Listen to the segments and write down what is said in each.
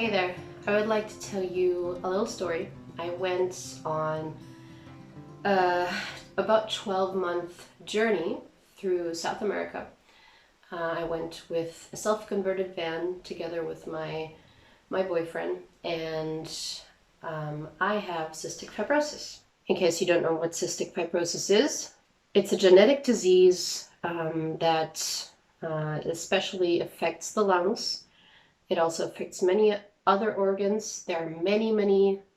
Hey there, I would like to tell you a little story. I went on a about 12-month journey through South America. I went with a self-converted van together with my boyfriend, and I have cystic fibrosis. In case you don't know what cystic fibrosis is, it's a genetic disease that especially affects the lungs. It also affects many other organs. There are many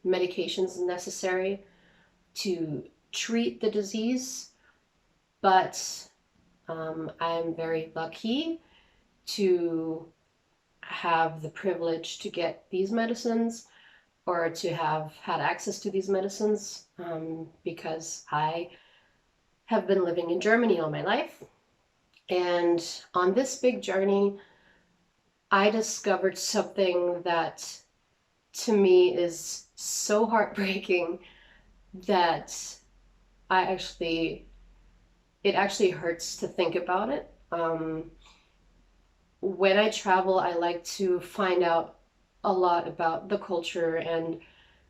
medications necessary to treat the disease, but I'm very lucky to have the privilege to get these medicines, or to have had access to these medicines, because I have been living in Germany all my life. And on this big journey, I discovered something that to me is so heartbreaking that it actually hurts to think about it. When I travel, I like to find out a lot about the culture and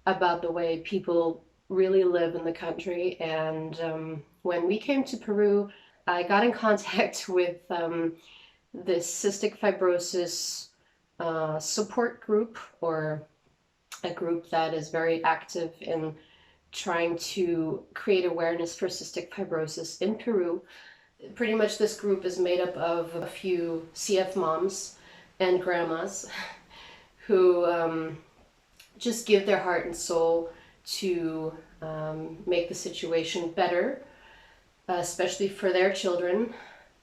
about the way people really live in the country. And when we came to Peru, I got in contact with this cystic fibrosis support group, or a group that is very active in trying to create awareness for cystic fibrosis in Peru. Pretty much this group is made up of a few CF moms and grandmas who just give their heart and soul to make the situation better, especially for their children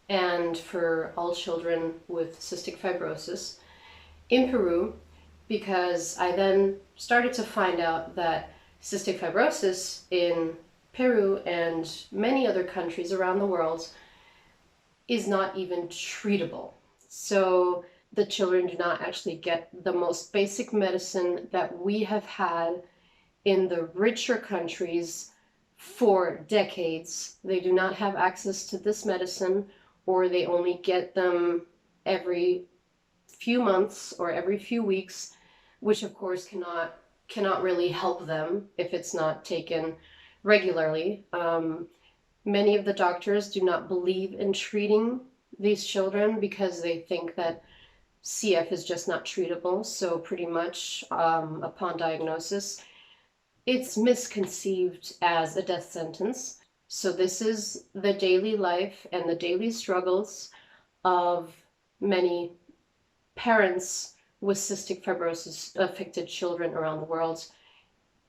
and for all children with cystic fibrosis in Peru, because I then started to find out that cystic fibrosis in Peru and many other countries around the world is not even treatable. So the children do not actually get the most basic medicine that we have had in the richer countries for decades. They do not have access to this medicine, or they only get them every few months or every few weeks, which of course cannot really help them if it's not taken regularly. Many of the doctors do not believe in treating these children because they think that CF is just not treatable. So pretty much upon diagnosis, it's misconceived as a death sentence. So this is the daily life and the daily struggles of many parents with cystic fibrosis affected children around the world.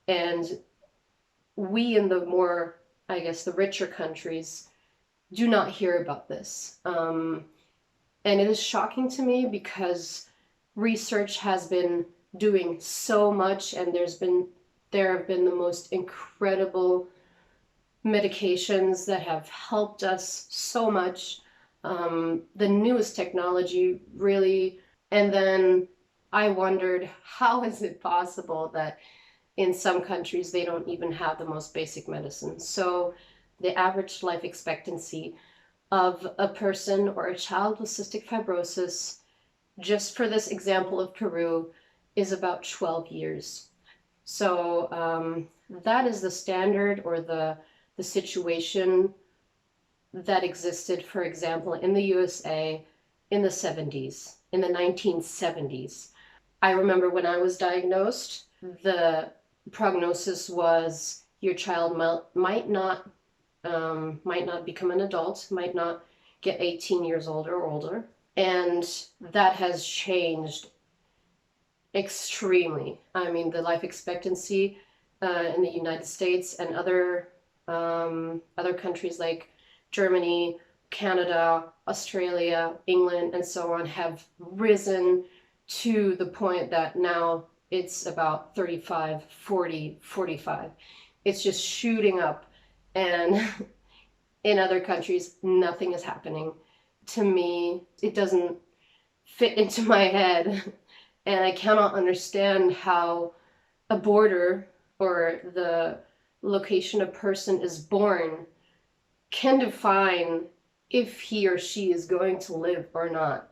And we in the more, I guess, the richer countries do not hear about this. And it is shocking to me because research has been doing so much, and there have been the most incredible medications that have helped us so much. The newest technology really, and then I wondered, how is it possible that in some countries they don't even have the most basic medicine? So the average life expectancy of a person or a child with cystic fibrosis, just for this example of Peru, is about 12 years. So that is the standard, or the situation that existed, for example, in the USA in the 70s, in the 1970s. I remember when I was diagnosed, the prognosis was your child might not become an adult, might not get 18 years old or older. And that has changed extremely. I mean, the life expectancy in the United States and other countries like Germany, Canada, Australia, England, and so on have risen to the point that now it's about 35, 40, 45. It's just shooting up. And in other countries, nothing is happening. To me, it doesn't fit into my head. And I cannot understand how a border, or the location a person is born, can define if he or she is going to live or not.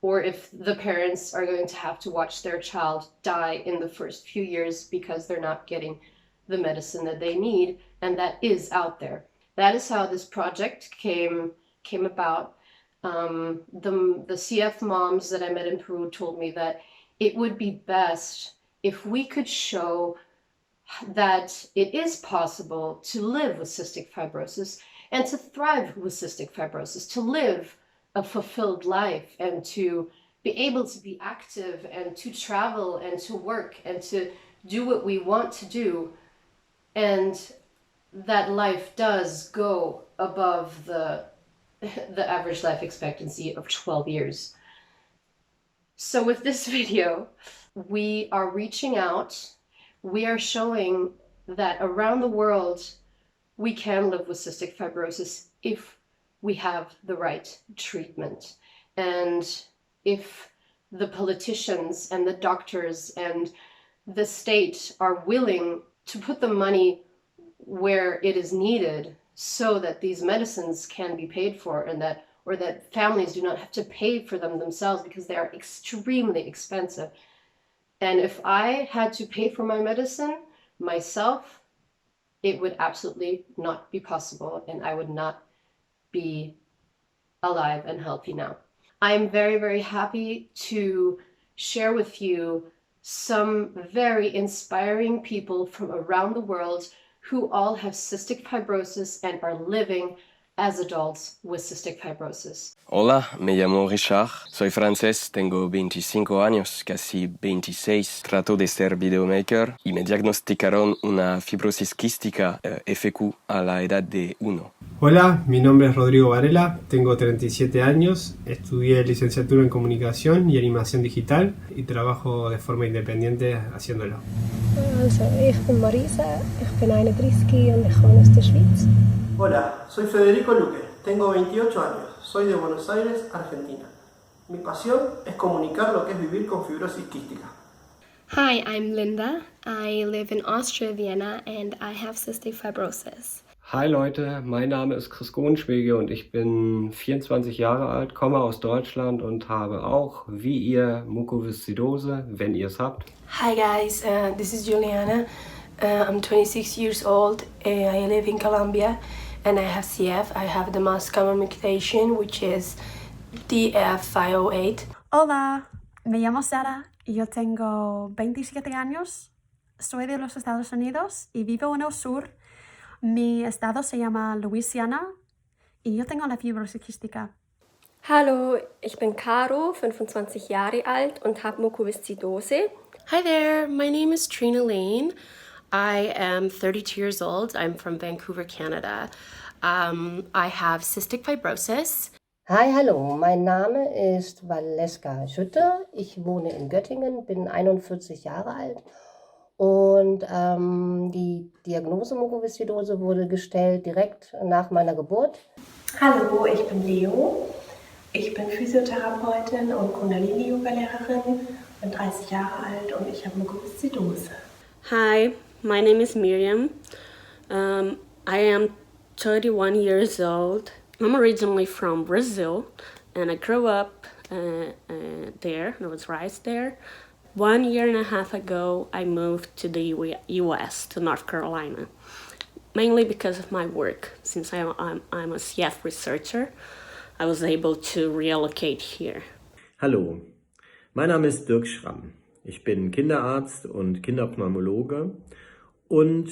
or if the parents are going to have to watch their child die in the first few years because they're not getting the medicine that they need, and that is out there. That is how this project came about. The CF moms that I met in Peru told me that it would be best if we could show that it is possible to live with cystic fibrosis and to thrive with cystic fibrosis, to live a fulfilled life and to be able to be active and to travel and to work and to do what we want to do. And that life does go above the average life expectancy of 12 years. So with this video, we are reaching out. We are showing that around the world, we can live with cystic fibrosis if we have the right treatment. And if the politicians and the doctors and the state are willing to put the money where it is needed so that these medicines can be paid for, and that families do not have to pay for them themselves because they are extremely expensive. And if I had to pay for my medicine myself, it would absolutely not be possible, and I would not be alive and healthy now. I'm very, very happy to share with you some very inspiring people from around the world who all have cystic fibrosis and are living as adults with cystic fibrosis. Hola, me llamo Richard, soy francés, tengo 25 años, casi 26. Trato de ser videomaker y me diagnosticaron una fibrosis quística FQ a la edad de 1. Hola, mi nombre es Rodrigo Varela, tengo 37 años, estudié licenciatura en comunicación y animación digital y trabajo de forma independiente haciéndolo. Also, ich bin Marisa, ich bin 31 und ich wohne aus der Schweiz. Hola, soy Federico Luque, tengo 28 años, soy de Buenos Aires, Argentina. Mi pasión es comunicar lo que es vivir con fibrosis quística. Hi, I'm Linda. I live in Austria, Vienna, and I have cystic fibrosis. Hi Leute, mein Name ist Chris Gohnschwege und ich bin 24 Jahre alt, komme aus Deutschland und habe auch, wie ihr, Mukoviszidose, wenn ihr es habt. Hi guys, this is Juliana. I'm 26 years old. I live in Colombia and I have CF. I have the most common mutation, which is DF508. Hola, me llamo Sara y yo tengo 27 años. Soy de los Estados Unidos y vivo en el sur. Mi estado se llama Louisiana y yo tengo la fibrosis quística. Hallo, ich bin Caro, 25 Jahre alt und habe Mukoviszidose. Hi there, my name is Trina Lane. I am 32 years old. I'm from Vancouver, Canada. I have cystic fibrosis. Hi, hallo, mein Name ist Valeska Schütte. Ich wohne in Göttingen, bin 41 Jahre alt. Und die Diagnose Mukoviszidose wurde gestellt direkt nach meiner Geburt. Hallo, ich bin Leo. Ich bin Physiotherapeutin und Kundalini-Yoga-Lehrerin, bin 30 Jahre alt und ich habe Mukoviszidose. Hi, my name is Miriam. I am 31 years old. I'm originally from Brazil and I grew up there. I was raised there. 1 year and a half ago, I moved to the US, to North Carolina, mainly because of my work. Since I'm a CF researcher, I was able to relocate here. Hallo, mein Name ist Dirk Schramm. Ich bin Kinderarzt und Kinderpneumologe und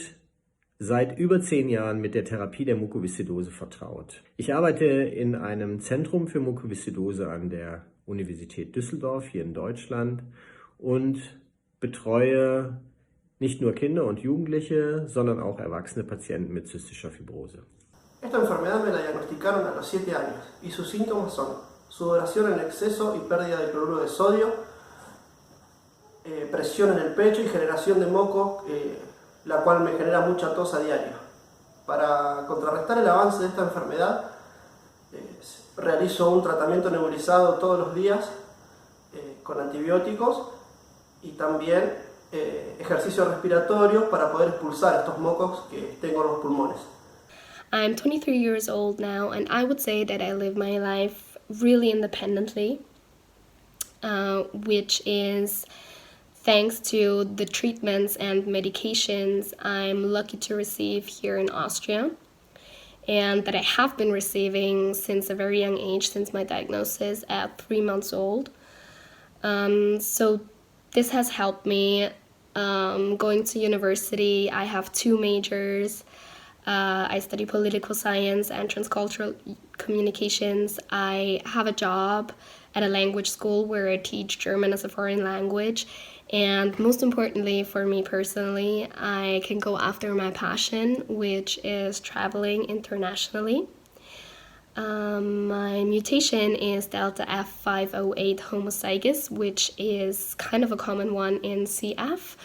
seit über 10 Jahren mit der Therapie der Mukoviszidose vertraut. Ich arbeite in einem Zentrum für Mukoviszidose an der Universität Düsseldorf hier in Deutschland und betreue nicht nur Kinder und Jugendliche, sondern auch erwachsene Patienten mit zystischer Fibrose. Esta enfermedad me la diagnosticaron a los 7 años y sus síntomas son sudoración en exceso y pérdida de cloruro de sodio, presión en el pecho y generación de moco, la cual me genera mucha tos a diario. Para contrarrestar el avance de esta enfermedad, realizo un tratamiento nebulizado todos los días con antibióticos y también ejercicios respiratorios para poder expulsar estos mocos que tengo en los pulmones. I'm 23 years old now, and I would say that I live my life really independently. which is thanks to the treatments and medications I'm lucky to receive here in Austria, and that I have been receiving since a very young age, since my diagnosis at 3 months old. So this has helped me going to university. I have 2 majors. I study political science and transcultural communications. I have a job at a language school where I teach German as a foreign language. And most importantly for me personally, I can go after my passion, which is traveling internationally. My mutation is delta F508 homozygous, which is kind of a common one in CF.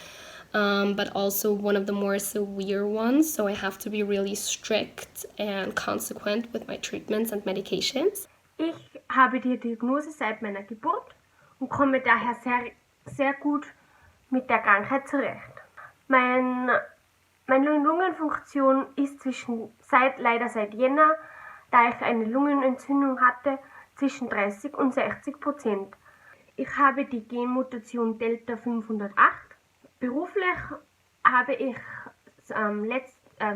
But also one of the more severe ones, so I have to be really strict and consequent with my treatments and medications. Ich habe die Diagnose seit meiner Geburt und komme daher sehr gut mit der Krankheit zurecht. Meine Lungenfunktion ist leider seit Jänner, da ich eine Lungenentzündung hatte, zwischen 30% und 60%. Ich habe die Genmutation Delta 508. Beruflich habe ich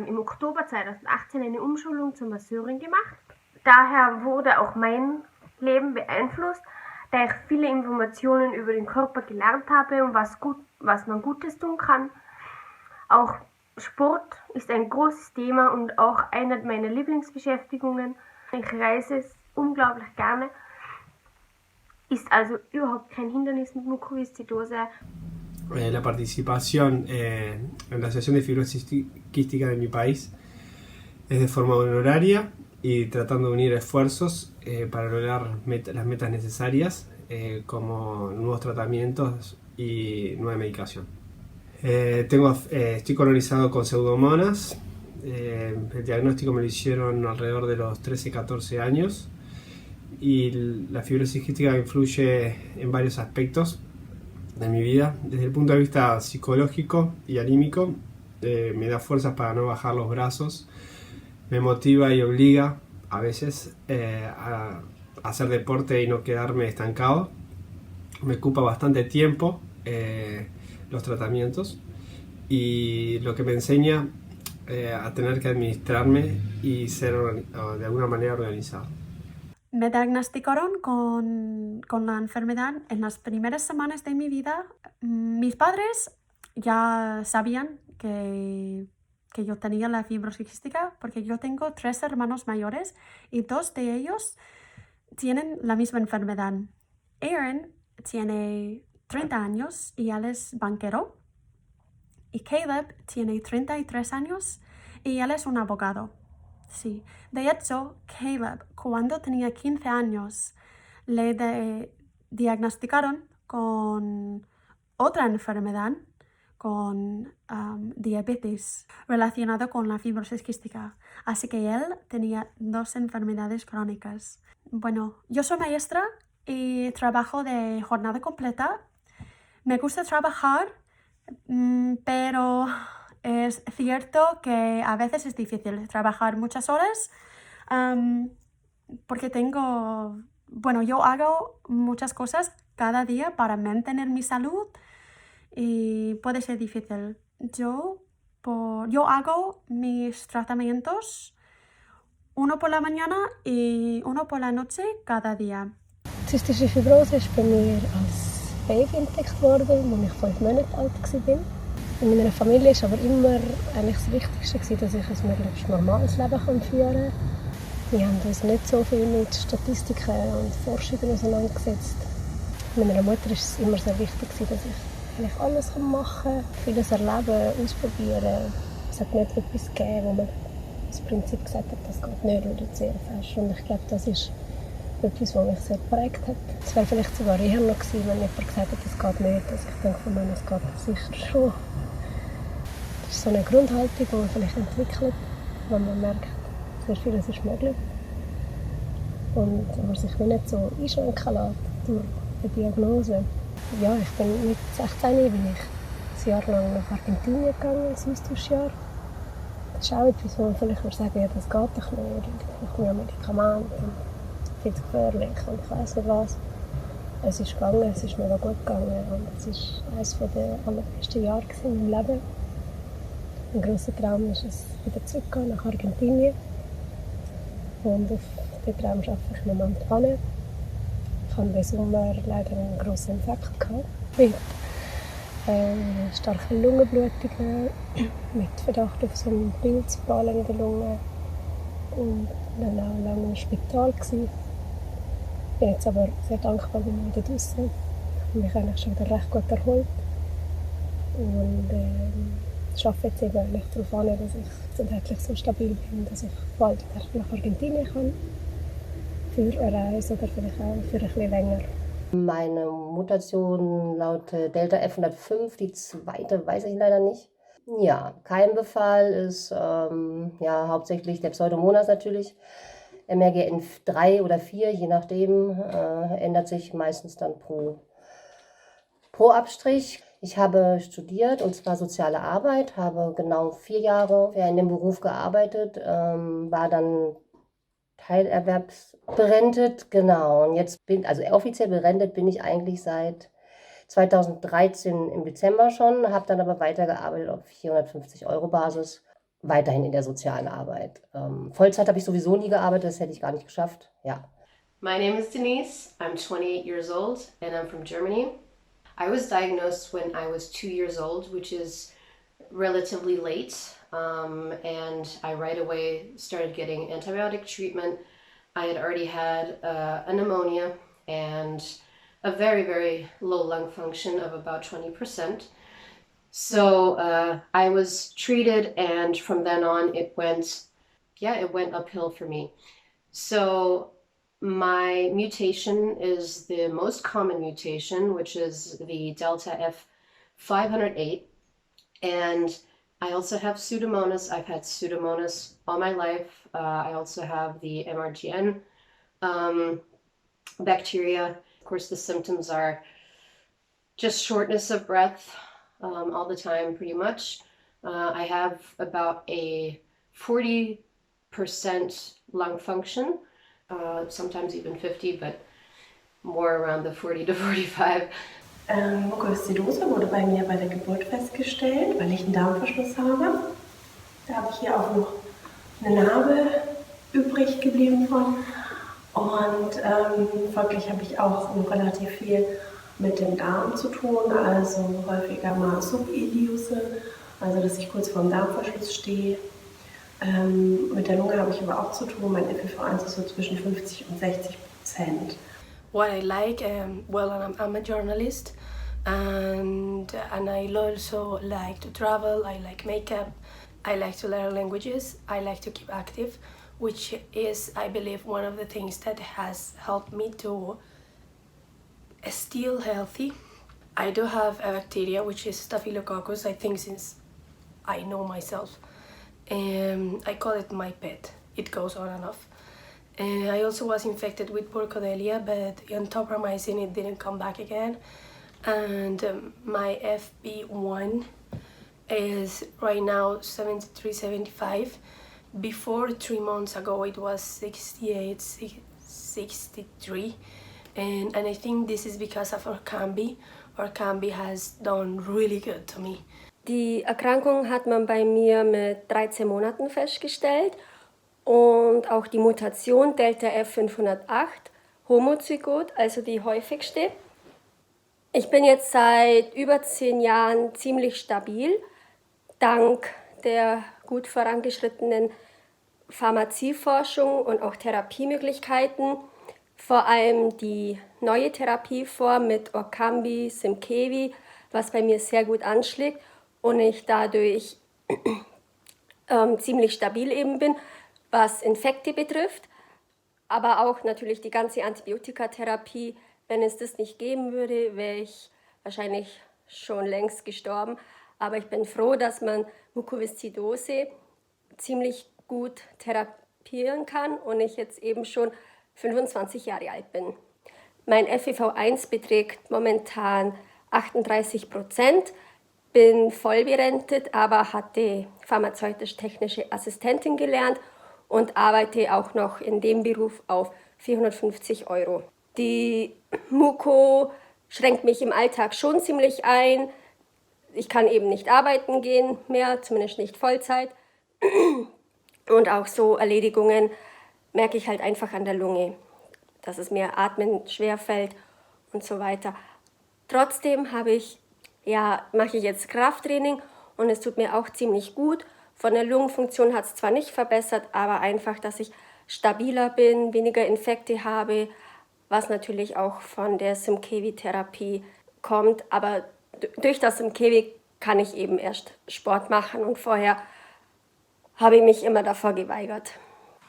im Oktober 2018 eine Umschulung zur Masseurin gemacht. Daher wurde auch mein Leben beeinflusst, da ich viele Informationen über den Körper gelernt habe und was man Gutes tun kann. Auch Sport ist ein großes Thema und auch eine meiner Lieblingsbeschäftigungen. Ich reise unglaublich gerne. Ist also überhaupt kein Hindernis mit Mukoviszidose. La participación en la Asociación de Fibrosis Quística de mi país es de forma honoraria y tratando de unir esfuerzos para lograr las metas necesarias como nuevos tratamientos y nueva medicación. Estoy colonizado con pseudomonas. El diagnóstico me lo hicieron alrededor de los 13-14 años y la fibrosis quística influye en varios aspectos de mi vida. Desde el punto de vista psicológico y anímico, me da fuerzas para no bajar los brazos, me motiva y obliga a veces a hacer deporte y no quedarme estancado. Me ocupa bastante tiempo los tratamientos y lo que me enseña a tener que administrarme y ser de alguna manera organizado. Me diagnosticaron con la enfermedad en las primeras semanas de mi vida. Mis padres ya sabían que yo tenía la fibrosis quística porque yo tengo 3 hermanos mayores y 2 de ellos tienen la misma enfermedad. Aaron tiene 30 años y él es banquero. Y Caleb tiene 33 años y él es un abogado. Sí, de hecho, Caleb, cuando tenía 15 años, le diagnosticaron con otra enfermedad, con diabetes, relacionado con la fibrosis quística. Así que él tenía 2 enfermedades crónicas. Bueno, yo soy maestra y trabajo de jornada completa. Me gusta trabajar, pero es cierto que a veces es difícil trabajar muchas horas porque yo hago muchas cosas cada día para mantener mi salud y puede ser difícil. Yo hago mis tratamientos uno por la mañana y uno por la noche cada día. Zystische Fibrose ist bei mir als Baby entdeckt worden, als ich 5 Monate alt war. In meiner Familie war aber immer eigentlich das Wichtigste, dass ich ein möglichst normales Leben führen kann. Wir haben uns nicht so viel mit Statistiken und Forschungen auseinandergesetzt. Meiner Mutter war es immer sehr wichtig, dass ich eigentlich alles machen kann, vieles erleben, ausprobieren. Es hat nicht etwas gegeben, wo man das Prinzip gesagt hat, das geht nicht oder sehr fest. Und ich glaube, das ist etwas, was mich sehr geprägt hat. Es wäre vielleicht sogar eher noch gewesen, wenn jemand gesagt hat, das geht nicht. Also ich denke von mir, es geht sicher schon. Das ist so eine Grundhaltung, die man vielleicht entwickelt, wenn man merkt, sehr vieles ist möglich. Und wenn man sich nicht so einschränken lässt durch eine Diagnose. Ja, ich bin mit 16 bin ich ein Jahr lang nach Argentinien gegangen, als Austauschjahr. Das ist auch etwas, wo man vielleicht sagen, ja, das geht doch nicht. Ich brauche mehr Medikamente. Viel zu gefährlich und ich weiss nicht was. es ist gegangen, es ist mega gut gegangen und es ist eines der allerbesten Jahre in meinem Leben. Ein grosser Traum ist es, wieder zurückzugehen nach Argentinien. Und auf den Traum arbeite ich im Moment an. Ich hatte diesen Sommer leider einen grossen Infekt mit starken Lungenblutungen, mit Verdacht auf so einen Pilzballen in der Lunge und dann auch lange im Spital gewesen. Ich bin jetzt aber sehr dankbar, bin ich wieder draußen. Ich habe mich eigentlich schon wieder recht gut erholt und ich arbeite jetzt eben eigentlich darauf an, dass ich gesundheitlich so stabil bin, dass ich bald wieder nach Argentinien kann für eine Reise oder vielleicht auch für ein bisschen länger. Meine Mutation lautet Delta F105, die zweite weiß ich leider nicht. Ja, Keimbefall ist hauptsächlich der Pseudomonas natürlich. MRGN 3 oder 4, je nachdem, ändert sich meistens dann pro Abstrich. Ich habe studiert, und zwar soziale Arbeit, habe genau 4 Jahre in dem Beruf gearbeitet, war dann teilerwerbsberentet, genau. Und jetzt offiziell berentet bin ich eigentlich seit 2013 im Dezember schon, habe dann aber weitergearbeitet auf 450 € Basis, weiterhin in der sozialen Arbeit. Vollzeit habe ich sowieso nie gearbeitet, das hätte ich gar nicht geschafft, ja. My name is Denise. I'm 28 years old and I'm from Germany. I was diagnosed when I was 2 years old, which is relatively late. And I right away started getting antibiotic treatment. I had already had a pneumonia and a very, very low lung function of about 20%. So I was treated, and from then on it went uphill for me. So my mutation is the most common mutation, which is the Delta F508. And I also have Pseudomonas. I've had Pseudomonas all my life. I also have the MRGN bacteria. Of course, the symptoms are just shortness of breath all the time, pretty much. I have about a 40% lung function, sometimes even 50, but more around the 40 to 45. Mukoviszidose wurde bei mir bei der Geburt festgestellt, weil ich einen Darmverschluss habe. Da habe ich hier auch noch eine Narbe übrig geblieben von. Und folglich habe ich auch relativ viel mit dem Darm zu tun, also häufiger mal Subidiose, also dass ich kurz vor dem Darmverschluss stehe. Mit der Lunge habe ich aber auch zu tun, mein FeV1 ist so zwischen 50 und 60%. What I like, I'm a journalist and I also like to travel, I like makeup, I like to learn languages, I like to keep active, which is, I believe, one of the things that has helped me to still healthy. I do have a bacteria which is Staphylococcus, I think since I know myself. I call it my pet, it goes on and off. I also was infected with Burkholderia, but on topramycin it didn't come back again. And my FB1 is right now 73, 75. Before 3 months ago it was 68, 63. And I think this is because of Orkambi. Orkambi has done really good to me. Die Erkrankung hat man bei mir mit 13 Monaten festgestellt. Und auch die Mutation Delta F508, homozygot, also die häufigste. Ich bin jetzt seit über 10 Jahren ziemlich stabil, dank der gut vorangeschrittenen Pharmazieforschung und auch Therapiemöglichkeiten. Vor allem die neue Therapieform mit Orkambi, Simkevi, was bei mir sehr gut anschlägt und ich dadurch ziemlich stabil eben bin, was Infekte betrifft, aber auch natürlich die ganze Antibiotikatherapie. Wenn es das nicht geben würde, wäre ich wahrscheinlich schon längst gestorben. Aber ich bin froh, dass man Mukoviszidose ziemlich gut therapieren kann und ich jetzt eben schon 25 Jahre alt bin. Mein FeV1 beträgt momentan 38%, bin vollberentet, aber hatte pharmazeutisch-technische Assistentin gelernt und arbeite auch noch in dem Beruf auf 450 €. Die Muko schränkt mich im Alltag schon ziemlich ein. Ich kann eben nicht arbeiten gehen mehr, zumindest nicht Vollzeit. Und auch so Erledigungen merke ich halt einfach an der Lunge, dass es mir atmen schwerfällt und so weiter. Trotzdem mache ich jetzt Krafttraining und es tut mir auch ziemlich gut. Von der Lungenfunktion hat es zwar nicht verbessert, aber einfach, dass ich stabiler bin, weniger Infekte habe, was natürlich auch von der Simkevi-Therapie kommt. Aber durch das Simkevi kann ich eben erst Sport machen und vorher habe ich mich immer davor geweigert.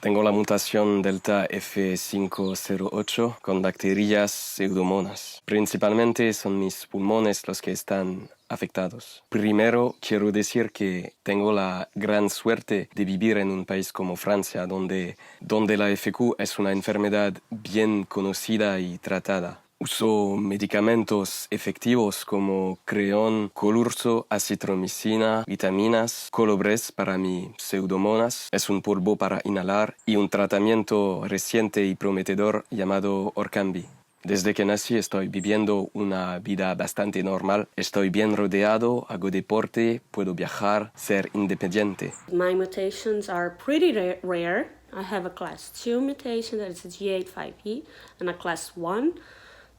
Tengo la mutación delta F508 con bacterias pseudomonas. Principalmente son mis pulmones los que están afectados. Primero, quiero decir que tengo la gran suerte de vivir en un país como Francia, donde la FQ es una enfermedad bien conocida y tratada. Uso medicamentos efectivos como creón, colurso, acitromicina, vitaminas, colobres para mis pseudomonas, es un polvo para inhalar y un tratamiento reciente y prometedor llamado Orkambi. Desde que nací estoy viviendo una vida bastante normal. Estoy bien rodeado, hago deporte, puedo viajar, ser independiente. My mutations are pretty rare. I have a class 2 mutation that is a G8-5E and a class 1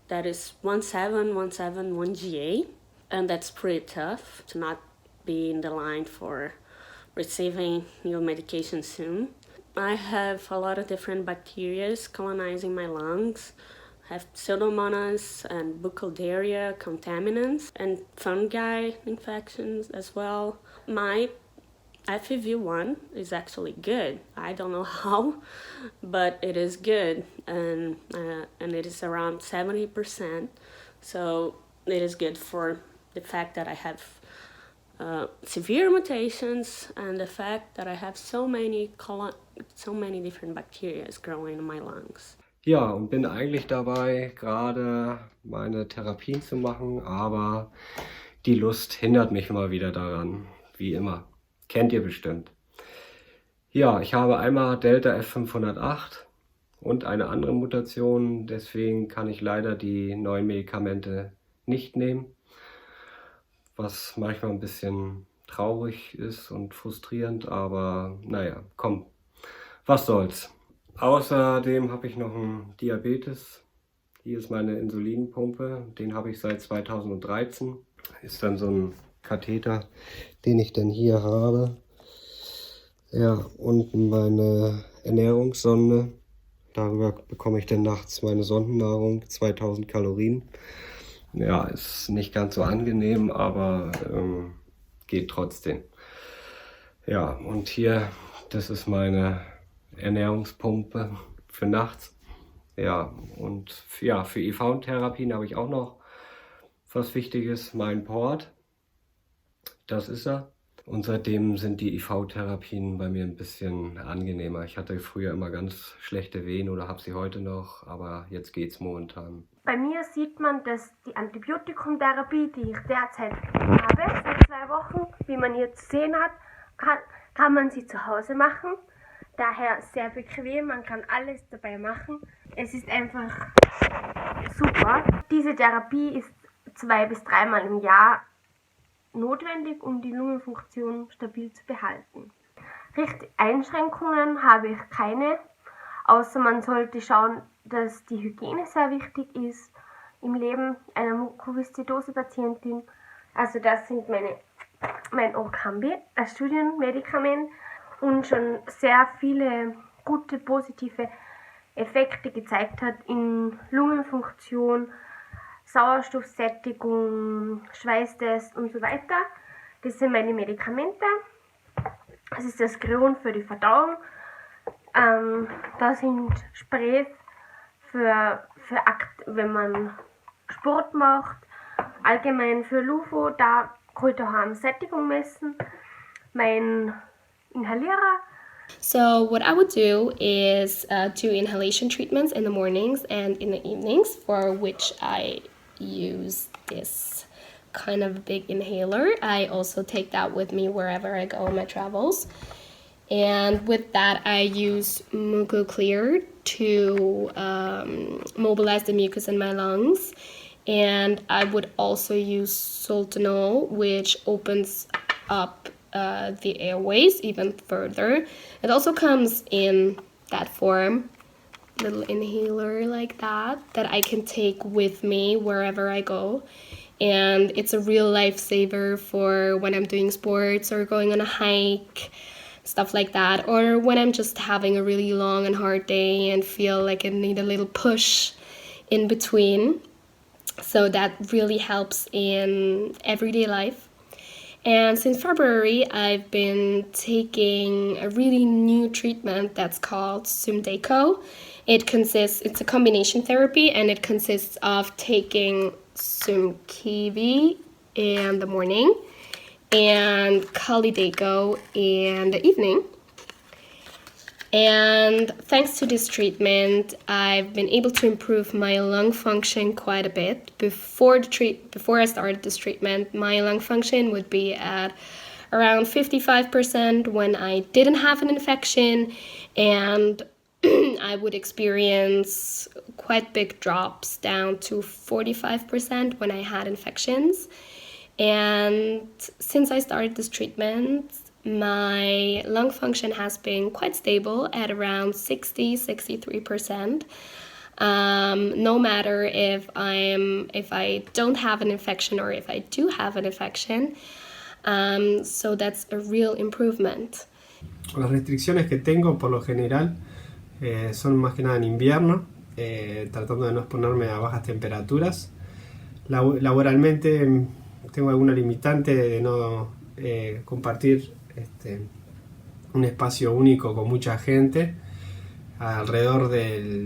that is 17171GA, and that's pretty tough to not be in the line for receiving new medication soon. I have a lot of different bacteria colonizing my lungs. I have pseudomonas and buccal contaminants and fungi infections as well. My FEV1 is actually good. I don't know how, but it is good, and it is around 70%. So it is good for the fact that I have severe mutations and the fact that I have so many different bacteria growing in my lungs. Ja, und bin eigentlich dabei, gerade meine Therapien zu machen, aber die Lust hindert mich mal wieder daran, wie immer. Kennt ihr bestimmt. Ja, ich habe einmal Delta F508 und eine andere Mutation, deswegen kann ich leider die neuen Medikamente nicht nehmen, was manchmal ein bisschen traurig ist und frustrierend, aber naja, komm, was soll's. Außerdem habe ich noch einen Diabetes. Hier ist meine Insulinpumpe, den habe ich seit 2013. Ist dann so ein Katheter, den ich dann hier habe. Ja, unten meine Ernährungssonde. Darüber bekomme ich dann nachts meine Sondennahrung, 2000 Kalorien. Ja, ist nicht ganz so angenehm, aber geht trotzdem. Ja, und hier, das ist meine Ernährungspumpe für nachts. Ja, und ja, für IV-Therapien habe ich auch noch was Wichtiges, mein Port. Das ist er. Und seitdem sind die IV-Therapien bei mir ein bisschen angenehmer. Ich hatte früher immer ganz schlechte Wehen oder habe sie heute noch, aber jetzt geht's momentan. Bei mir sieht man, dass die Antibiotikumtherapie, die ich derzeit habe, seit 2 Wochen, wie man hier zu sehen hat, kann man sie zu Hause machen. Daher sehr bequem, man kann alles dabei machen. Es ist einfach super. Diese Therapie ist 2 bis 3 Mal im Jahr notwendig, um die Lungenfunktion stabil zu behalten. Richtige Einschränkungen habe ich keine, außer man sollte schauen, dass die Hygiene sehr wichtig ist im Leben einer Mukoviszidose-Patientin. Also das sind mein Orkambi, ein Studienmedikament, und schon sehr viele gute positive Effekte gezeigt hat in Lungenfunktion, Sauerstoffsättigung, Schweißtest und so weiter. Das sind meine Medikamente. Das ist das Kreon für die Verdauung. Da sind Sprays wenn man Sport macht, allgemein für LUFO, da kann ich daheim Sättigung messen. Mein Inhalierer. So what I would do is do inhalation treatments in the mornings and in the evenings, for which I use this kind of big inhaler. I also take that with me wherever I go on my travels. And with that, I use Muco Clear to mobilize the mucus in my lungs. And I would also use sultanol, which opens up the airways even further. It also comes in that form, little inhaler like that I can take with me wherever I go. And it's a real lifesaver for when I'm doing sports or going on a hike, stuff like that, or when I'm just having a really long and hard day and feel like I need a little push in between. So that really helps in everyday life. And since February, I've been taking a really new treatment that's called Symdeco. It's a combination therapy, and it consists of taking Symkivi in the morning and Kalideco in the evening. And thanks to this treatment, I've been able to improve my lung function quite a bit. Before I started this treatment, my lung function would be at around 55% when I didn't have an infection, and I would experience quite big drops down to 45% when I had infections. And since I started this treatment, my lung function has been quite stable at around 63%. No matter if I don't have an infection or if I do have an infection. So that's a real improvement. Las restricciones que tengo por lo general son más que nada en invierno, tratando de no exponerme a bajas temperaturas. Laboralmente tengo alguna limitante de no compartir un espacio único con mucha gente alrededor de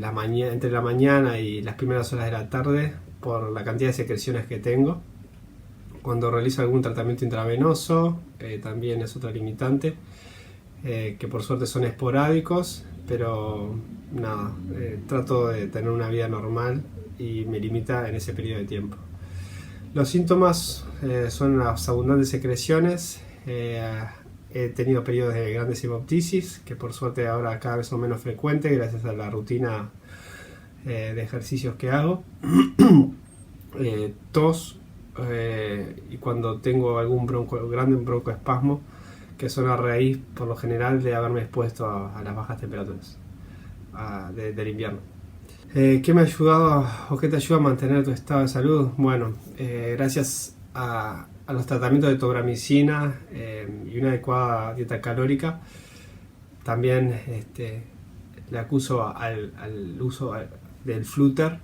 entre la mañana y las primeras horas de la tarde por la cantidad de secreciones que tengo. Cuando realizo algún tratamiento intravenoso también es otra limitante, que por suerte son esporádicos, pero nada, trato de tener una vida normal y me limita en ese periodo de tiempo. Los síntomas son las abundantes secreciones. He tenido periodos de grandes hemoptisis, que por suerte ahora cada vez son menos frecuentes gracias a la rutina de ejercicios que hago. Tos, y cuando tengo algún grande broncoespasmo, que son a raíz por lo general de haberme expuesto a las bajas temperaturas del invierno. ¿Qué me ha ayudado o qué te ayuda a mantener tu estado de salud? Bueno, gracias a los tratamientos de tobramicina y una adecuada dieta calórica. También le acuso al uso del flúter,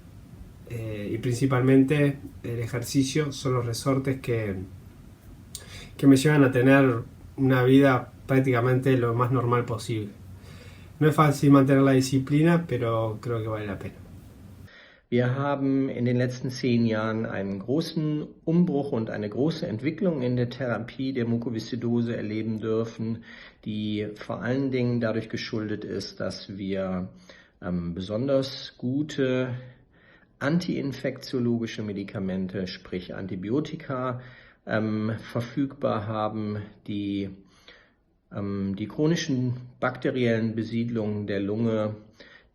y principalmente el ejercicio son los resortes que me llevan a tener una vida prácticamente lo más normal posible. No es fácil mantener la disciplina, pero creo que vale la pena. Wir haben in den letzten 10 Jahren einen großen Umbruch und eine große Entwicklung in der Therapie der Mukoviszidose erleben dürfen, die vor allen Dingen dadurch geschuldet ist, dass wir besonders gute antiinfektiologische Medikamente, sprich Antibiotika, verfügbar haben, die die chronischen bakteriellen Besiedlungen der Lunge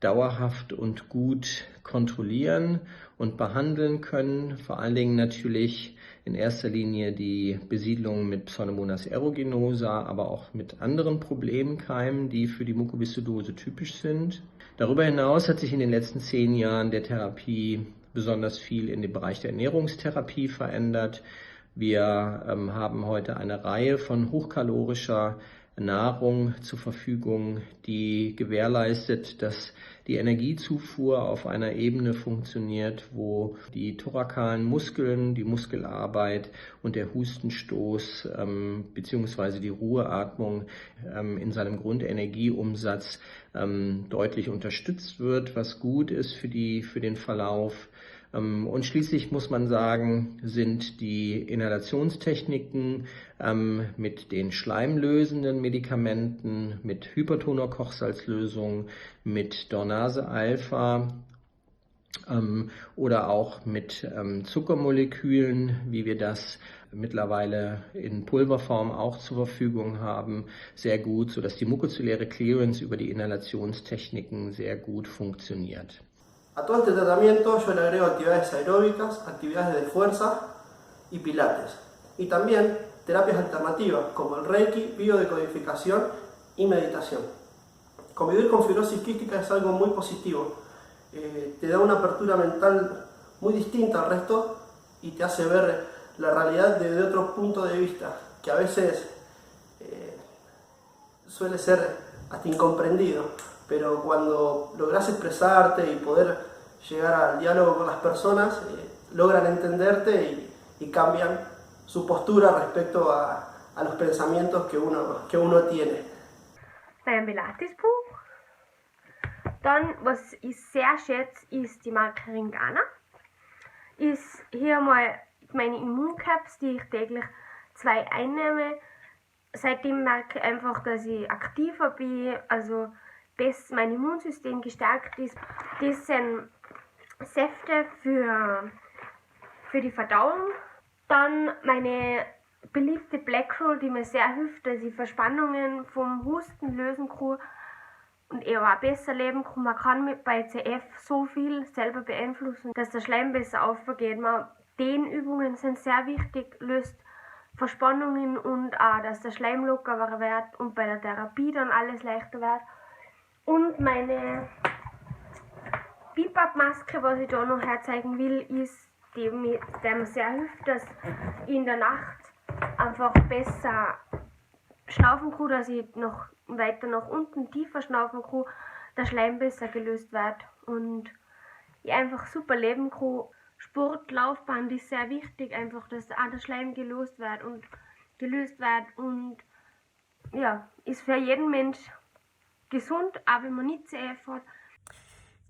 dauerhaft und gut kontrollieren und behandeln können. Vor allen Dingen natürlich in erster Linie die Besiedlung mit Pseudomonas aeruginosa, aber auch mit anderen Problemkeimen, die für die Mukoviszidose typisch sind. Darüber hinaus hat sich in den letzten 10 Jahren der Therapie besonders viel in dem Bereich der Ernährungstherapie verändert. Wir haben heute eine Reihe von hochkalorischer Nahrung zur Verfügung, die gewährleistet, dass die Energiezufuhr auf einer Ebene funktioniert, wo die thorakalen Muskeln, die Muskelarbeit und der Hustenstoß bzw. die Ruheatmung in seinem Grundenergieumsatz deutlich unterstützt wird, was gut ist für den Verlauf. Und schließlich muss man sagen, sind die Inhalationstechniken mit den schleimlösenden Medikamenten, mit Hypertoner-Kochsalzlösung, mit Dornase Alpha oder auch mit Zuckermolekülen, wie wir das mittlerweile in Pulverform auch zur Verfügung haben, sehr gut, sodass die mukozelläre Clearance über die Inhalationstechniken sehr gut funktioniert. A todo este tratamiento yo le agrego actividades aeróbicas, actividades de fuerza y pilates. Y también terapias alternativas como el Reiki, biodecodificación y meditación. Convivir con fibrosis quística es algo muy positivo. Te da una apertura mental muy distinta al resto y te hace ver la realidad desde otro punto de vista, que a veces suele ser hasta incomprendido, pero cuando logras expresarte y poder llegar al diálogo con las personas, logran entenderte y cambian su postura respecto a los pensamientos que uno tiene. Beim Pilatesbuch. Dann, was ich sehr schätze, ist die Marke Ringana. Ist hier mal meine Immuncaps, die ich täglich 2 einnehme. Seitdem merke ich einfach, dass ich aktiver bin, also mein Immunsystem gestärkt ist. Das sind Säfte für die Verdauung. Dann meine beliebte Black Roll, die mir sehr hilft, dass ich Verspannungen vom Husten lösen kann und eher auch besser leben kann. Man kann bei CF so viel selber beeinflussen, dass der Schleim besser aufgeht. Dehnübungen sind sehr wichtig, löst Verspannungen und auch, dass der Schleim lockerer wird und bei der Therapie dann alles leichter wird. Und meine Pipap-Maske, was ich da noch herzeigen will, ist, der mir sehr hilft, dass ich in der Nacht einfach besser schnaufen kann, dass ich noch weiter nach unten tiefer schnaufen kann, der Schleim besser gelöst wird und ich einfach super leben kann. Sport, Laufbahn ist sehr wichtig, einfach, dass auch der Schleim gelöst wird und ja, ist für jeden Mensch gesund, auch wenn man nicht CF hat.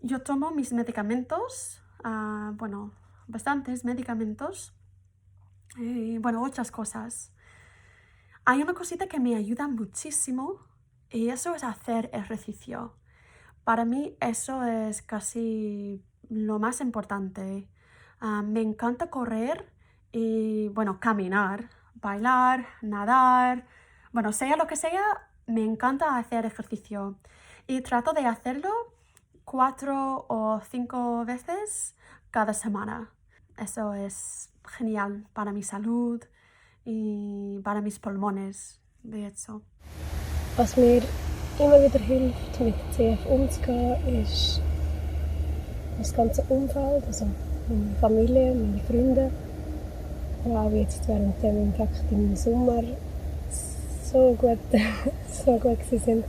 Yo tomo mis medicamentos, bastantes medicamentos, otras cosas. Hay una cosita que me ayuda muchísimo y eso es hacer ejercicio. Para mí eso es casi lo más importante. Me encanta correr y, caminar, bailar, nadar, sea lo que sea, me encanta hacer ejercicio. Y trato de hacerlo 4 o 5 veces cada semana. Eso es genial para mi salud y para mis pulmones, de hecho. Was mir immer wieder hilft, mit CF umzugehen, ist das ganze Umfeld, also meine Familie, meine Freunde, die auch jetzt während dem Infekt im Sommer so gut sind,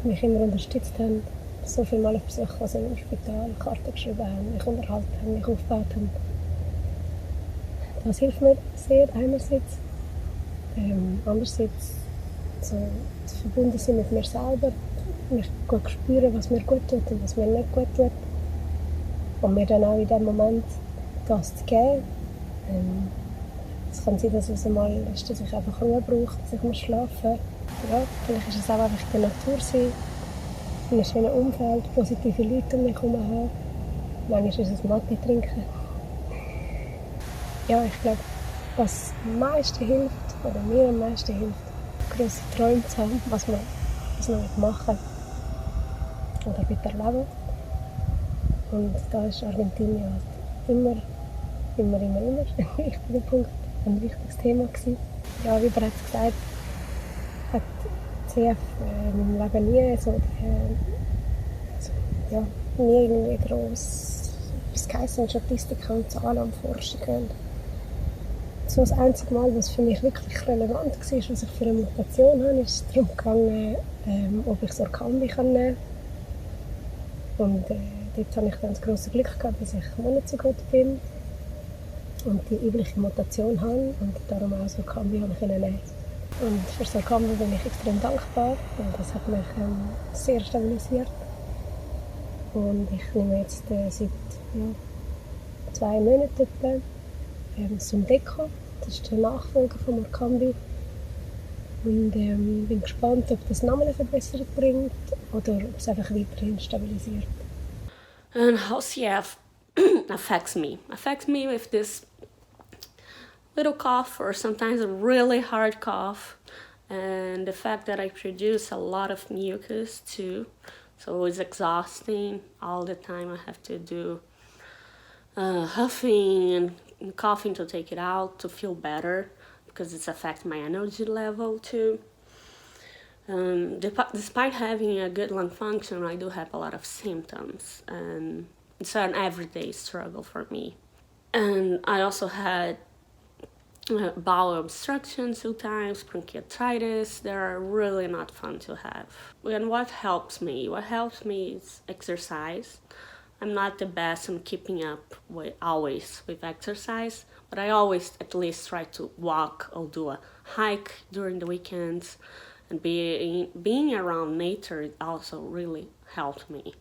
mich immer unterstützt haben, so viel Mal auf Besuch sind im Spital, Karten geschrieben haben, mich unterhalten haben, mich aufgebaut haben. Das hilft mir sehr, einerseits. Andererseits so verbunden sein mit mir selber, mich gut spüren, was mir gut tut und was mir nicht gut tut. Und mir dann auch in dem Moment das zu geben. Es kann sein, dass es einmal ist, dass ich einfach Ruhe brauche, dass ich muss schlafen. Ja, vielleicht ist es auch einfach in der Natur sein, in einem schönen Umfeld, positive Leute um mich herum haben. Manchmal ist es Mathe trinken. Ja, ich glaube, was am meisten hilft, oder mir am meisten hilft, grosse Träume zu haben, was man machen oder bitte erleben. Und da ist Argentinien halt immer ein wichtiger Punkt, ein wichtiges Thema gewesen. Ja, wie bereits gesagt, hat CF in meinem Leben nie nie irgendwie gross etwas geheißen, Statistiken und Zahlen und Forschungen. So das einzige Mal, was für mich wirklich relevant war, was ich für eine Mutation habe, ist darum gegangen, ob ich Sorkambi nehmen kann. Und dort habe ich dann das grosse Glück gehabt, dass ich Monatsgut bin und die übliche Mutation habe und darum auch Sorkambi nehmen konnte. Und für Sorkambi bin ich extrem dankbar und das hat mich sehr stabilisiert. Und ich nehme jetzt seit 2 Monaten Sumdeco, das ist der Nachfolger von Orkambi. Und bin gespannt, ob das nochmal eine Verbesserung bringt oder ob es einfach weiterhin stabilisiert. And how CF affects me with this little cough or sometimes a really hard cough, and the fact that I produce a lot of mucus too, so it's exhausting all the time. I have to do huffing and coughing to take it out to feel better, because it's affecting my energy level too. Despite having a good lung function, I do have a lot of symptoms, and it's an everyday struggle for me. And I also had bowel obstruction 2 times, bronchitis. They are really not fun to have. And what helps me is exercise. I'm not the best in keeping up with exercise, but I always at least try to walk or do a hike during the weekends, and being around nature also really helped me.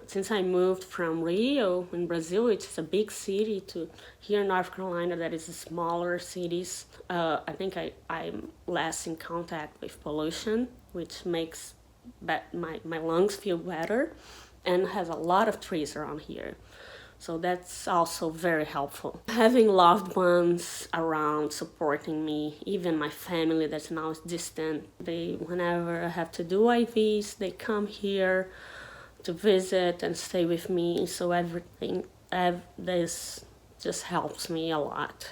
Since I moved from Rio in Brazil, which is a big city, to here in North Carolina that is smaller cities, I think I'm less in contact with pollution, which makes my lungs feel better, and has a lot of trees around here. So that's also very helpful. Having loved ones around supporting me, even my family that's now distant, whenever I have to do IVs, they come here to visit and stay with me. So this just helps me a lot.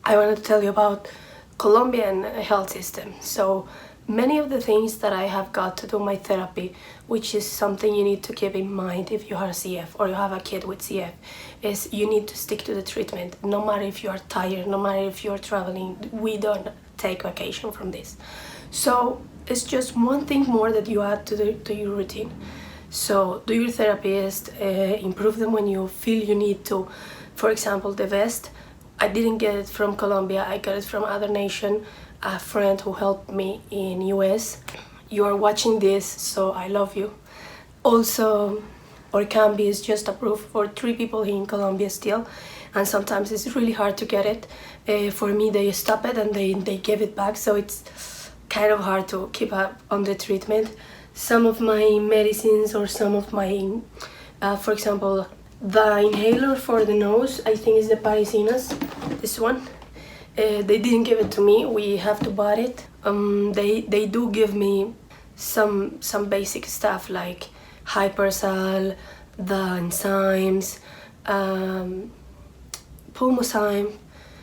I want to tell you about Colombian health system. So many of the things that I have got to do my therapy, which is something you need to keep in mind if you are CF or you have a kid with CF, is you need to stick to the treatment. No matter if you are tired, no matter if you are traveling, we don't take vacation from this. So it's just one thing more that you add to your routine. So do your therapist, improve them when you feel you need to. For example, the vest, I didn't get it from Colombia, I got it from other nation, a friend who helped me in US. You are watching this, so I love you. Also, Orkambi is just approved for 3 people here in Colombia still, and sometimes it's really hard to get it. For me, they stop it and they give it back, so it's kind of hard to keep up on the treatment. Some of my medicines or some of my, for example, the inhaler for the nose, I think is the Parisinas, this one. They didn't give it to me, we have to buy it. They do give me some basic stuff like Hypersal, the enzymes, Pulmozyme,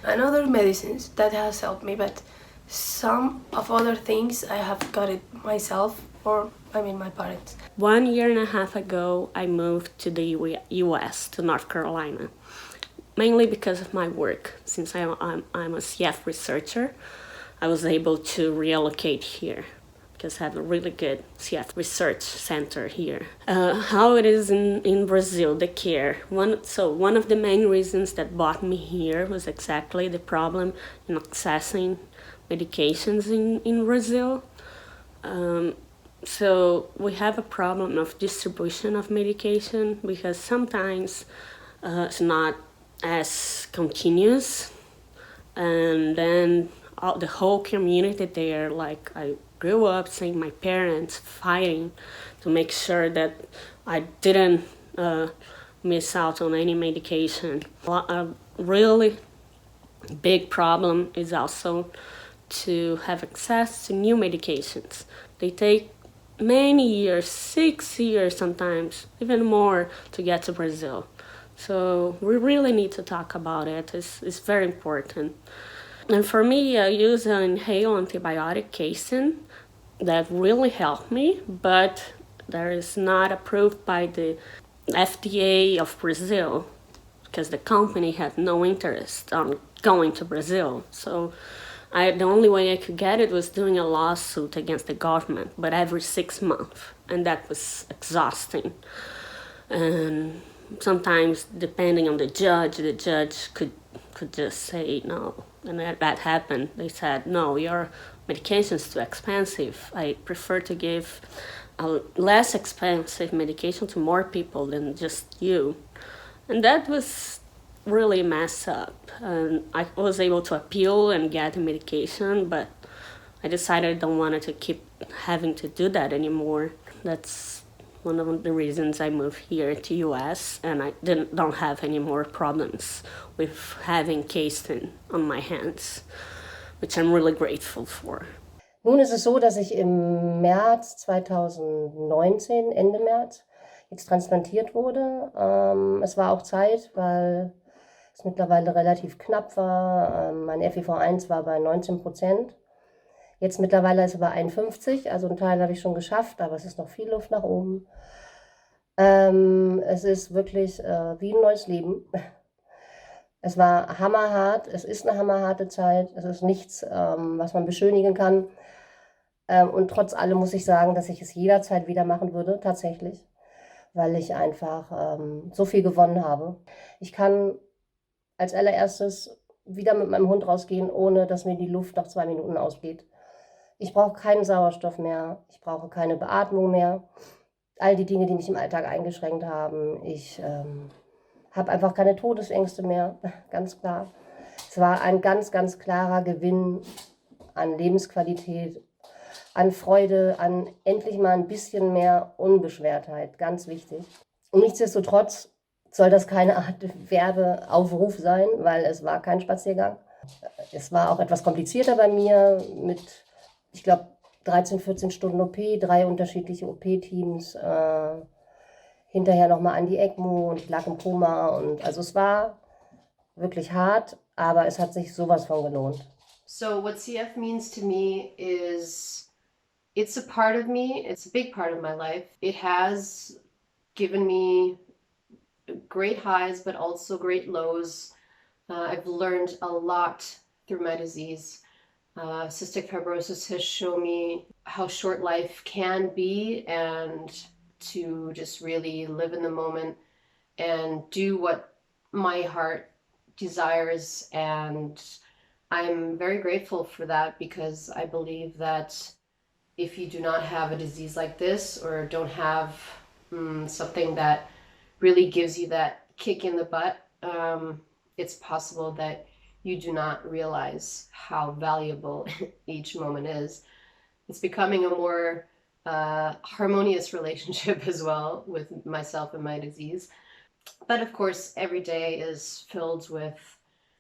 and other medicines that has helped me, but some of other things I have got it myself, or my parents. 1.5 years ago, I moved to the US, to North Carolina, mainly because of my work. Since I'm a CF researcher, I was able to relocate here because I have a really good CF research center here. How it is in Brazil, the care. One of the main reasons that brought me here was exactly the problem in accessing medications in Brazil. So we have a problem of distribution of medication because sometimes it's not as continuous, and then the whole community there, like I grew up seeing my parents fighting to make sure that I didn't miss out on any medication. A really big problem is also to have access to new medications. They take many years, 6 years sometimes, even more, to get to Brazil. So we really need to talk about it. It's very important. And for me, I use an inhaled antibiotic casein that really helped me, but that is not approved by the FDA of Brazil because the company had no interest on going to Brazil. So the only way I could get it was doing a lawsuit against the government, but every 6 months, and that was exhausting. And sometimes, depending on the judge could just say no, and that happened. They said, no, your medication is too expensive. I prefer to give a less expensive medication to more people than just you. And that was really messed up. And I was able to appeal and get the medication, but I decided I don't want to keep having to do that anymore. That's one of the reasons I moved here to US, and I don't have any more problems with having casein on my hands, which I'm really grateful for. Nun ist es so, dass ich im März 2019, Ende März, jetzt transplantiert wurde. Es war auch Zeit, weil es mittlerweile relativ knapp war. Mein FEV1 war bei 19%. Jetzt mittlerweile ist es bei 51, also einen Teil habe ich schon geschafft, aber es ist noch viel Luft nach oben. Es ist wirklich wie ein neues Leben. Es war hammerhart, es ist eine hammerharte Zeit, es ist nichts, was man beschönigen kann. Und trotz allem muss ich sagen, dass ich es jederzeit wieder machen würde, tatsächlich, weil ich einfach so viel gewonnen habe. Ich kann als allererstes wieder mit meinem Hund rausgehen, ohne dass mir die Luft nach 2 Minuten ausgeht. Ich brauche keinen Sauerstoff mehr, ich brauche keine Beatmung mehr. All die Dinge, die mich im Alltag eingeschränkt haben. Ich habe einfach keine Todesängste mehr, ganz klar. Es war ein ganz, ganz klarer Gewinn an Lebensqualität, an Freude, an endlich mal ein bisschen mehr Unbeschwertheit, ganz wichtig. Und nichtsdestotrotz soll das keine Art Werbeaufruf sein, weil es war kein Spaziergang. Es war auch etwas komplizierter bei mir mit, ich glaube, 13, 14 Stunden OP, 3 unterschiedliche OP-Teams, hinterher nochmal an die ECMO und ich lag im Koma. Und also es war wirklich hart, aber es hat sich sowas von gelohnt. So what CF means to me is it's a part of me, it's a big part of my life. It has given me great highs but also great lows. I've learned a lot through my disease. Cystic fibrosis has shown me how short life can be and to just really live in the moment and do what my heart desires, and I'm very grateful for that because I believe that if you do not have a disease like this or don't have something that really gives you that kick in the butt, it's possible that you do not realize how valuable each moment is. It's becoming a more harmonious relationship as well with myself and my disease. But of course, every day is filled with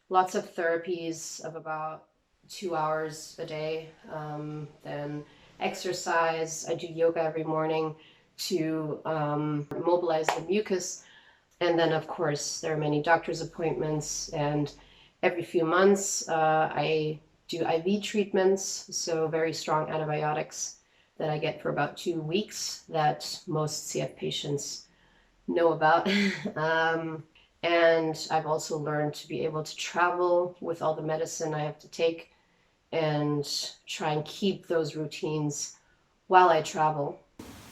lots of therapies of about 2 hours a day. Then exercise. I do yoga every morning to mobilize the mucus. And then, of course, there are many doctor's appointments. And every few months, I do IV treatments, so very strong antibiotics that I get for about 2 weeks that most CF patients know about. And I've also learned to be able to travel with all the medicine I have to take and try and keep those routines while I travel.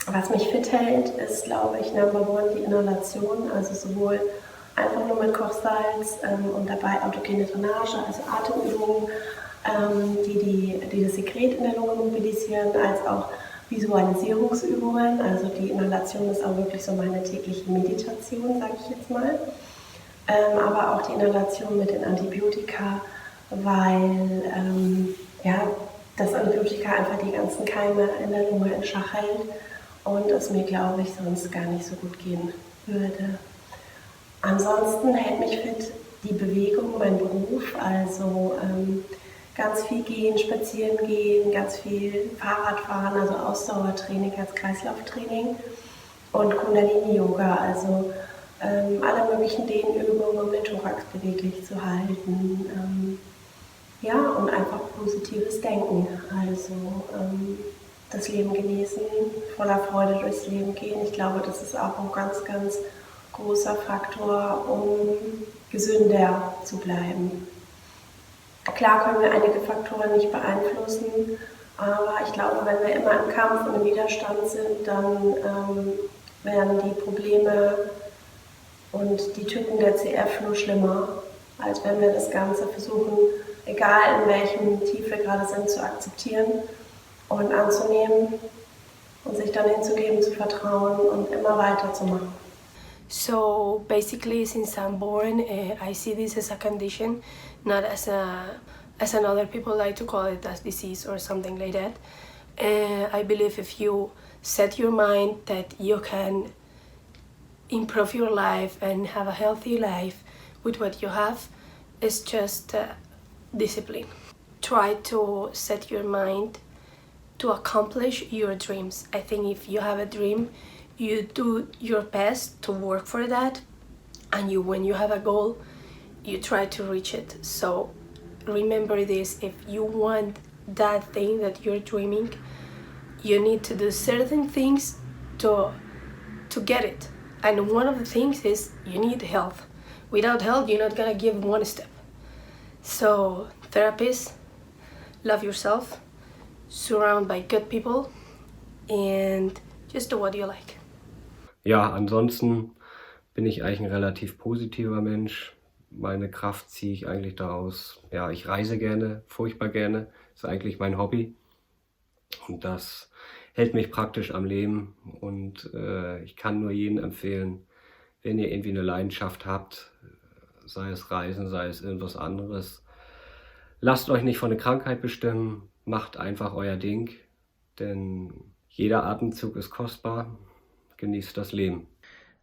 Was mich fit hält, ist, glaube ich, Number One die Inhalation, also sowohl einfach nur mit Kochsalz und dabei autogene Drainage, also Atemübungen, die das Sekret in der Lunge mobilisieren, als auch Visualisierungsübungen. Also die Inhalation ist auch wirklich so meine tägliche Meditation, sage ich jetzt mal. Aber auch die Inhalation mit den Antibiotika, weil das Antibiotika einfach die ganzen Keime in der Lunge in Schach hält und es mir, glaube ich, sonst gar nicht so gut gehen würde. Ansonsten hält mich fit die Bewegung, mein Beruf, also ganz viel gehen, spazieren gehen, ganz viel Fahrradfahren, also Ausdauertraining als Kreislauftraining und Kundalini-Yoga, also alle möglichen Dehnübungen, um den Thorax beweglich zu halten. Und einfach positives Denken, also das Leben genießen, voller Freude durchs Leben gehen. Ich glaube, das ist auch ein ganz, ganz großer Faktor, um gesünder zu bleiben. Klar können wir einige Faktoren nicht beeinflussen, aber ich glaube, wenn wir immer im Kampf und im Widerstand sind, dann werden die Probleme und die Tücken der CF nur schlimmer, als wenn wir das Ganze versuchen, egal in welchem Tief wir gerade sind, zu akzeptieren und anzunehmen und sich dann hinzugeben, zu vertrauen und immer weiterzumachen. So basically, since I'm born, I see this as a condition, not as another people like to call it as disease or something like that. I believe if you set your mind that you can improve your life and have a healthy life with what you have is just discipline. Try to set your mind to accomplish your dreams. I think if you have a dream, you do your best to work for that, and when you have a goal, you try to reach it. So remember this: if you want that thing that you're dreaming, you need to do certain things to get it. And one of the things is you need health. Without health, you're not gonna give one step. So therapists, love yourself, surround by good people, and just do what you like. Ja, ansonsten bin ich eigentlich ein relativ positiver Mensch. Meine Kraft ziehe ich eigentlich daraus. Ja, ich reise gerne, furchtbar gerne. Das ist eigentlich mein Hobby. Und das hält mich praktisch am Leben. Und ich kann nur jedem empfehlen, wenn ihr irgendwie eine Leidenschaft habt, sei es Reisen, sei es irgendwas anderes, lasst euch nicht von der Krankheit bestimmen, macht einfach euer Ding, denn jeder Atemzug ist kostbar, genießt das Leben.